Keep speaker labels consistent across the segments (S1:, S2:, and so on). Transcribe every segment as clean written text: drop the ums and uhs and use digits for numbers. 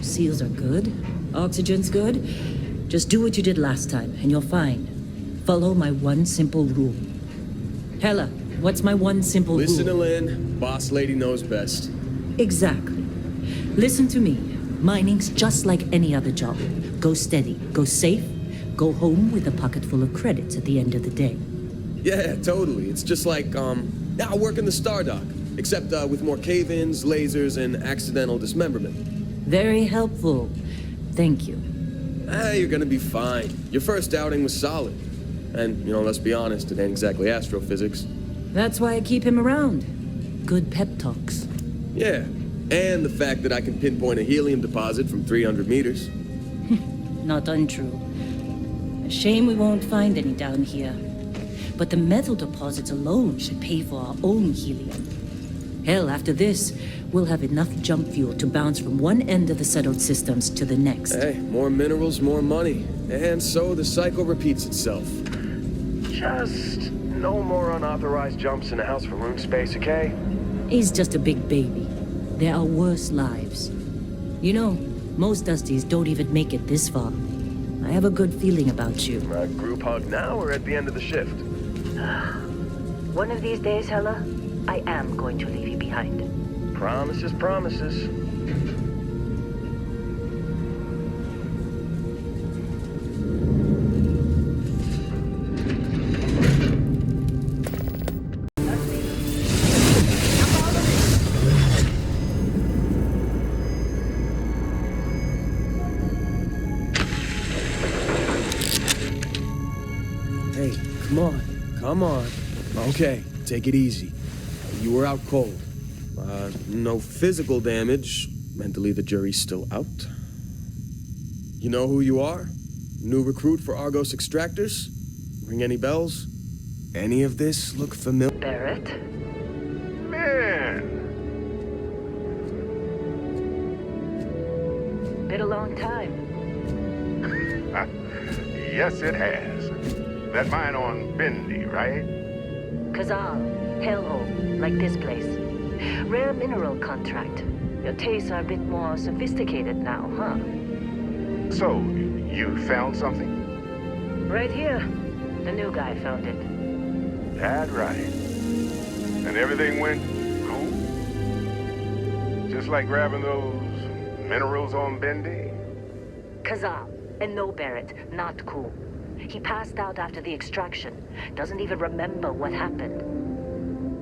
S1: Seals are good. Oxygen's good. Just do what you did last time, and you're fine. Follow my one simple rule. Hella, what's my one simple rule?
S2: Listen to Lynn. Boss lady knows best.
S1: Exactly. Listen to me. Mining's just like any other job. Go steady, go safe, go home with a pocket full of credits at the end of the day.
S2: Yeah, totally. It's just like, I work in the Star Dock. Except with more cave-ins, lasers, and accidental dismemberment.
S1: Very helpful. Thank you.
S2: You're gonna be fine. Your first outing was solid. And, let's be honest, it ain't exactly astrophysics.
S1: That's why I keep him around. Good pep talks.
S2: Yeah, and the fact that I can pinpoint a helium deposit from 300 meters.
S1: Not untrue. A shame we won't find any down here. But the metal deposits alone should pay for our own helium. Hell, after this, we'll have enough jump fuel to bounce from one end of the settled systems to the next.
S2: Hey, more minerals, more money. And so the cycle repeats itself. Just no more unauthorized jumps in the house for room space, okay?
S1: He's just a big baby. There are worse lives. Most Dusties don't even make it this far. I have a good feeling about you.
S2: Group hug now or at the end of the shift?
S1: One of these days, Hella, I am going to leave you behind.
S2: Promises, promises. Hey, come on. Okay, take it easy. You were out cold. No physical damage. Mentally, the jury's still out. You know who you are? New recruit for Argos Extractors? Ring any bells? Any of this look familiar?
S1: Barrett?
S3: Man!
S1: Been a long time.
S3: Yes, it has. That mine on Bendy, right?
S1: Kazal, hellhole, like this place. Rare mineral contract. Your tastes are a bit more sophisticated now, huh?
S3: So, you found something?
S1: Right here. The new guy found it.
S3: That right. And everything went cool? Just like grabbing those minerals on Bendy?
S1: Kazal, and no Barrett, not cool. He passed out after the extraction. Doesn't even remember what happened.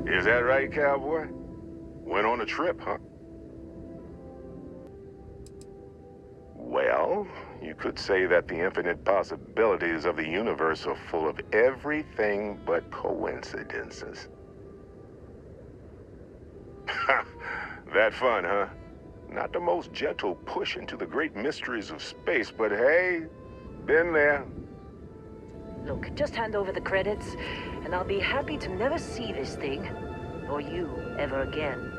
S3: Is that right, cowboy? Went on a trip, huh? Well, you could say that the infinite possibilities of the universe are full of everything but coincidences. That fun, huh? Not the most gentle push into the great mysteries of space, but hey, been there.
S1: Look, just hand over the credits, and I'll be happy to never see this thing, or you, ever again.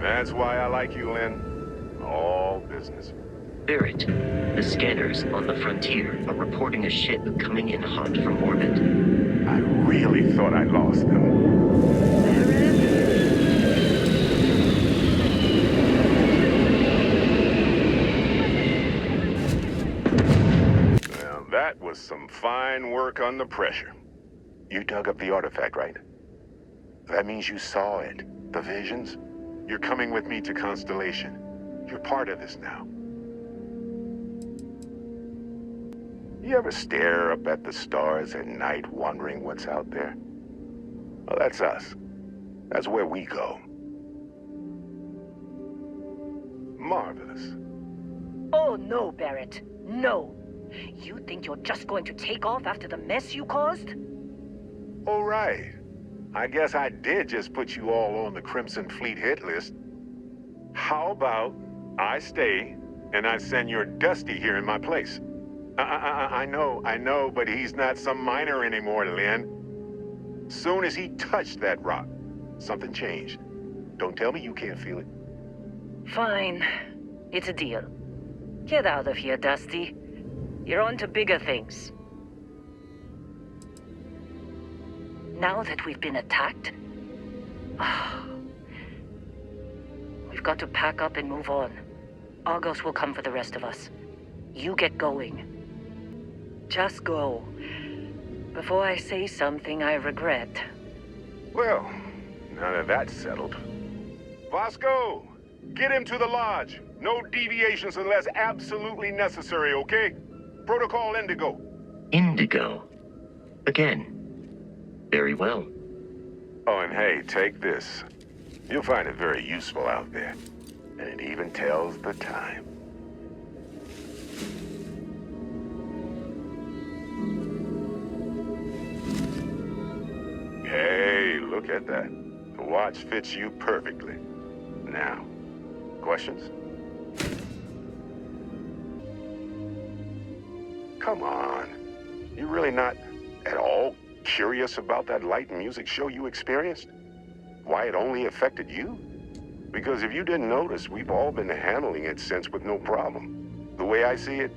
S3: That's why I like you, Lynn. All business.
S4: Barrett, the scanners on the frontier are reporting a ship coming in hot from orbit.
S3: I really thought I lost them. Well, that was some fine work under pressure. You dug up the artifact, right? That means you saw it. The visions? You're coming with me to Constellation. You're part of this now. You ever stare up at the stars at night wondering what's out there? Well, that's us. That's where we go. Marvelous.
S1: Oh, no, Barrett. No. You think you're just going to take off after the mess you caused?
S3: All right. I guess I did just put you all on the Crimson Fleet hit list. How about I stay and I send your Dusty here in my place? I know, but he's not some miner anymore, Lynn. Soon as he touched that rock, something changed. Don't tell me you can't feel it.
S1: Fine. It's a deal. Get out of here, Dusty. You're on to bigger things. Now that we've been attacked, we've got to pack up and move on. Argos will come for the rest of us. You get going. Just go. Before I say something I regret.
S3: Well, now that that's settled. Vasco, get him to the lodge. No deviations unless absolutely necessary, okay? Protocol Indigo.
S4: Indigo. Again. Very well.
S3: Oh, and hey, take this. You'll find it very useful out there. And it even tells the time. Hey, look at that. The watch fits you perfectly. Now, questions? Come on. You really not at all curious about that light and music show you experienced? Why it only affected you? Because if you didn't notice, we've all been handling it since with no problem. The way I see it,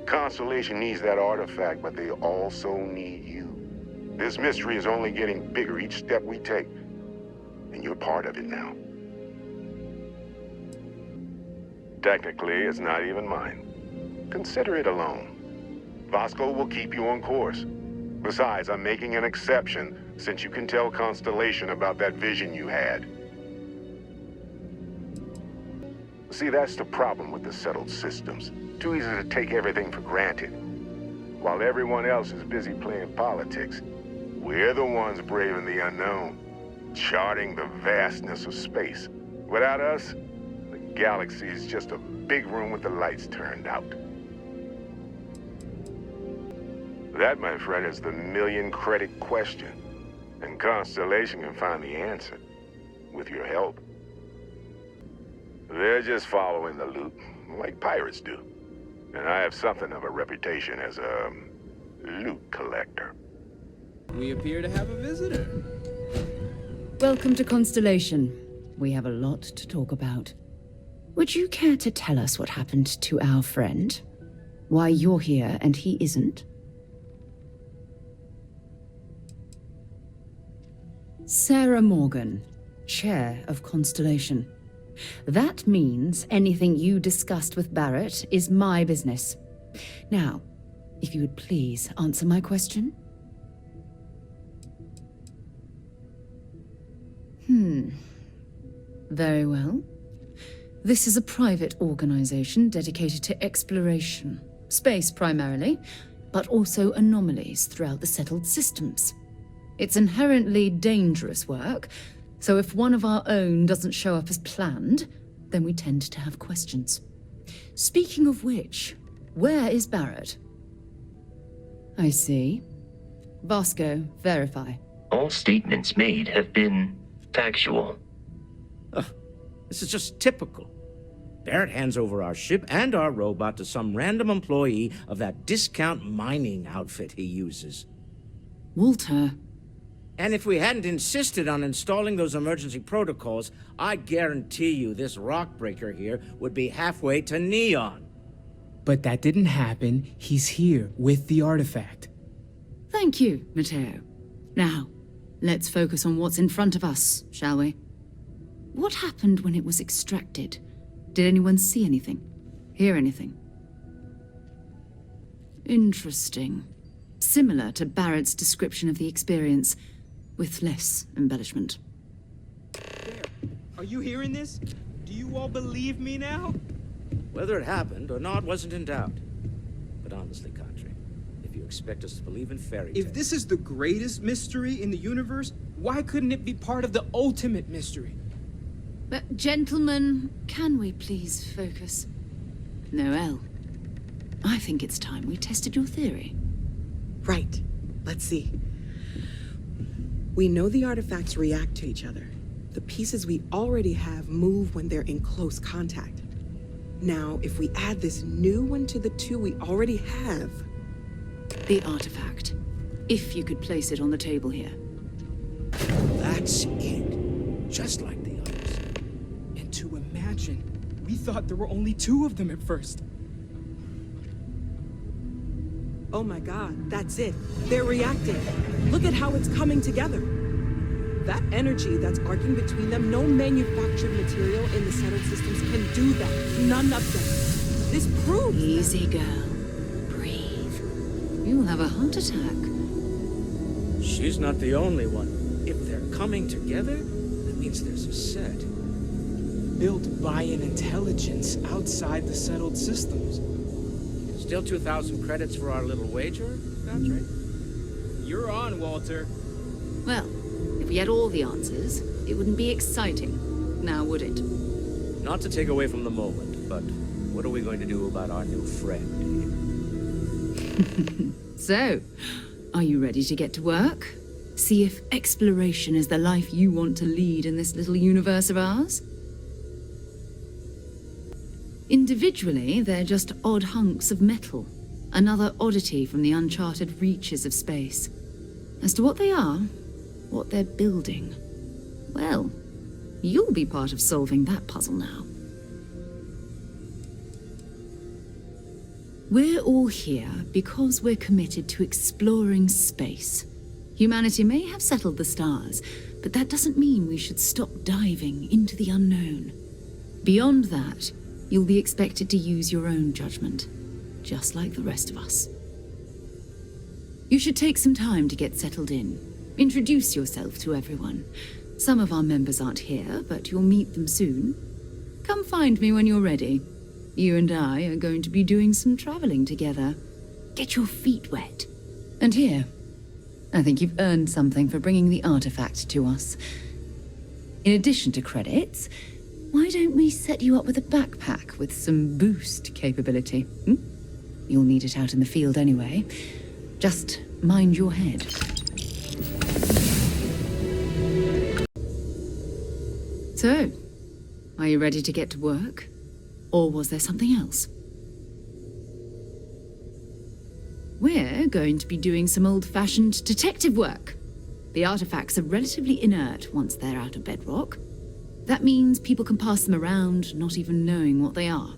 S3: Constellation needs that artifact, but they also need you. This mystery is only getting bigger each step we take, and you're part of it now. Technically, it's not even mine. Consider it alone. Vasco will keep you on course. Besides, I'm making an exception since you can tell Constellation about that vision you had. See, that's the problem with the settled systems. Too easy to take everything for granted. While everyone else is busy playing politics, we're the ones braving the unknown, charting the vastness of space. Without us, the galaxy is just a big room with the lights turned out. That, my friend, is the million-credit question. And Constellation can find the answer, with your help. They're just following the loot, like pirates do. And I have something of a reputation as a loot collector.
S5: We appear to have a visitor.
S6: Welcome to Constellation. We have a lot to talk about. Would you care to tell us what happened to our friend? Why you're here and he isn't? Sarah Morgan, Chair of Constellation. That means anything you discussed with Barrett is my business. Now, if you would please answer my question. Very well. This is a private organization dedicated to exploration. Space primarily, but also anomalies throughout the settled systems. It's inherently dangerous work, so if one of our own doesn't show up as planned, then we tend to have questions. Speaking of which, where is Barrett? I see. Vasco, verify.
S4: All statements made have been factual.
S7: This is just typical. Barrett hands over our ship and our robot to some random employee of that discount mining outfit he uses.
S6: Walter.
S7: And if we hadn't insisted on installing those emergency protocols, I guarantee you this rock breaker here would be halfway to Neon.
S5: But that didn't happen. He's here with the artifact.
S6: Thank you, Matteo. Now, let's focus on what's in front of us, shall we? What happened when it was extracted? Did anyone see anything? Hear anything? Interesting. Similar to Barrett's description of the experience, with less embellishment.
S5: Are you hearing this? Do you all believe me now?
S7: Whether it happened or not wasn't in doubt. But honestly, Country, if you expect us to believe in fairy tales...
S5: If this is the greatest mystery in the universe, why couldn't it be part of the ultimate mystery?
S6: But gentlemen, can we please focus? Noel, I think it's time we tested your theory.
S8: Right. Let's see. We know the artifacts react to each other. The pieces we already have move when they're in close contact. Now, if we add this new one to the two we already have...
S6: The artifact. If you could place it on the table here.
S7: That's it. Just like the others.
S5: And to imagine, we thought there were only two of them at first.
S8: Oh my god, that's it. They're reacting. Look at how it's coming together. That energy that's arcing between them, no manufactured material in the settled systems can do that. None of them. This proves
S6: Easy, girl. Breathe. You'll have a heart attack.
S7: She's not the only one. If they're coming together, that means there's a set.
S5: Built by an intelligence outside the settled systems.
S7: Still 2,000 credits for our little wager, Patrick?
S5: You're on, Walter.
S6: Well, if we had all the answers, it wouldn't be exciting, now would it?
S7: Not to take away from the moment, but what are we going to do about our new friend?
S6: So, are you ready to get to work? See if exploration is the life you want to lead in this little universe of ours? Individually, they're just odd hunks of metal, another oddity from the uncharted reaches of space. As to what they are, what they're building, well, you'll be part of solving that puzzle now. We're all here because we're committed to exploring space. Humanity may have settled the stars, but that doesn't mean we should stop diving into the unknown. Beyond that, you'll be expected to use your own judgment, just like the rest of us. You should take some time to get settled in. Introduce yourself to everyone. Some of our members aren't here, but you'll meet them soon. Come find me when you're ready. You and I are going to be doing some traveling together. Get your feet wet. And here, I think you've earned something for bringing the artifact to us. In addition to credits, why don't we set you up with a backpack with some boost capability? You'll need it out in the field anyway. Just mind your head. So, are you ready to get to work? Or was there something else? We're going to be doing some old-fashioned detective work. The artifacts are relatively inert once they're out of bedrock. That means people can pass them around, not even knowing what they are.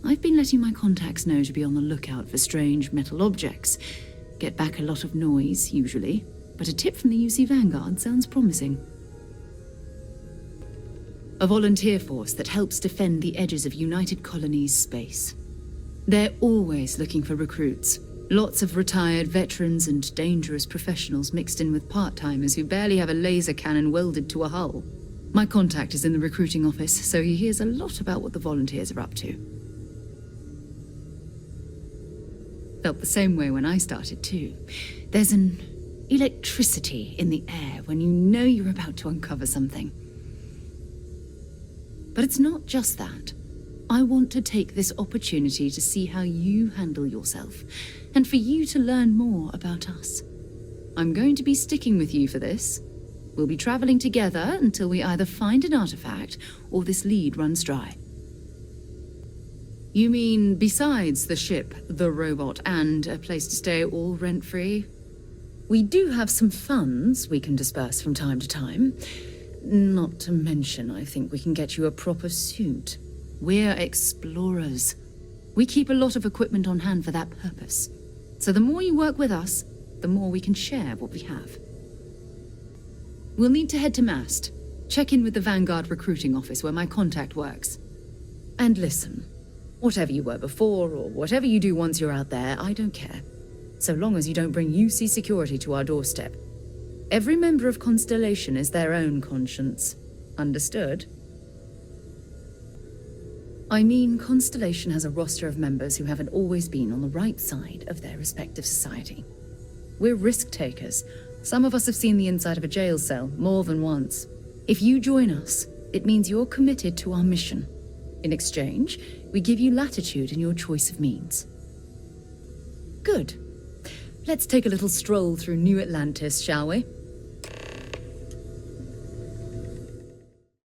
S6: I've been letting my contacts know to be on the lookout for strange metal objects. Get back a lot of noise, usually, but a tip from the UC Vanguard sounds promising. A volunteer force that helps defend the edges of United Colonies space. They're always looking for recruits. Lots of retired veterans and dangerous professionals mixed in with part-timers who barely have a laser cannon welded to a hull. My contact is in the recruiting office, so he hears a lot about what the volunteers are up to. Felt the same way when I started too. There's an electricity in the air when you know you're about to uncover something. But it's not just that. I want to take this opportunity to see how you handle yourself, and for you to learn more about us. I'm going to be sticking with you for this. We'll be traveling together until we either find an artifact or this lead runs dry. You mean besides the ship, the robot, and a place to stay all rent-free? We do have some funds we can disperse from time to time. Not to mention, I think we can get you a proper suit. We're explorers. We keep a lot of equipment on hand for that purpose. So the more you work with us, the more we can share what we have. We'll need to head to Mast. Check in with the Vanguard recruiting office where my contact works. And listen, whatever you were before or whatever you do once you're out there, I don't care. So long as you don't bring UC security to our doorstep. Every member of Constellation is their own conscience. Understood? I mean, Constellation has a roster of members who haven't always been on the right side of their respective society. We're risk takers. Some of us have seen the inside of a jail cell more than once. If you join us, it means you're committed to our mission. In exchange, we give you latitude in your choice of means. Good. Let's take a little stroll through New Atlantis, shall we?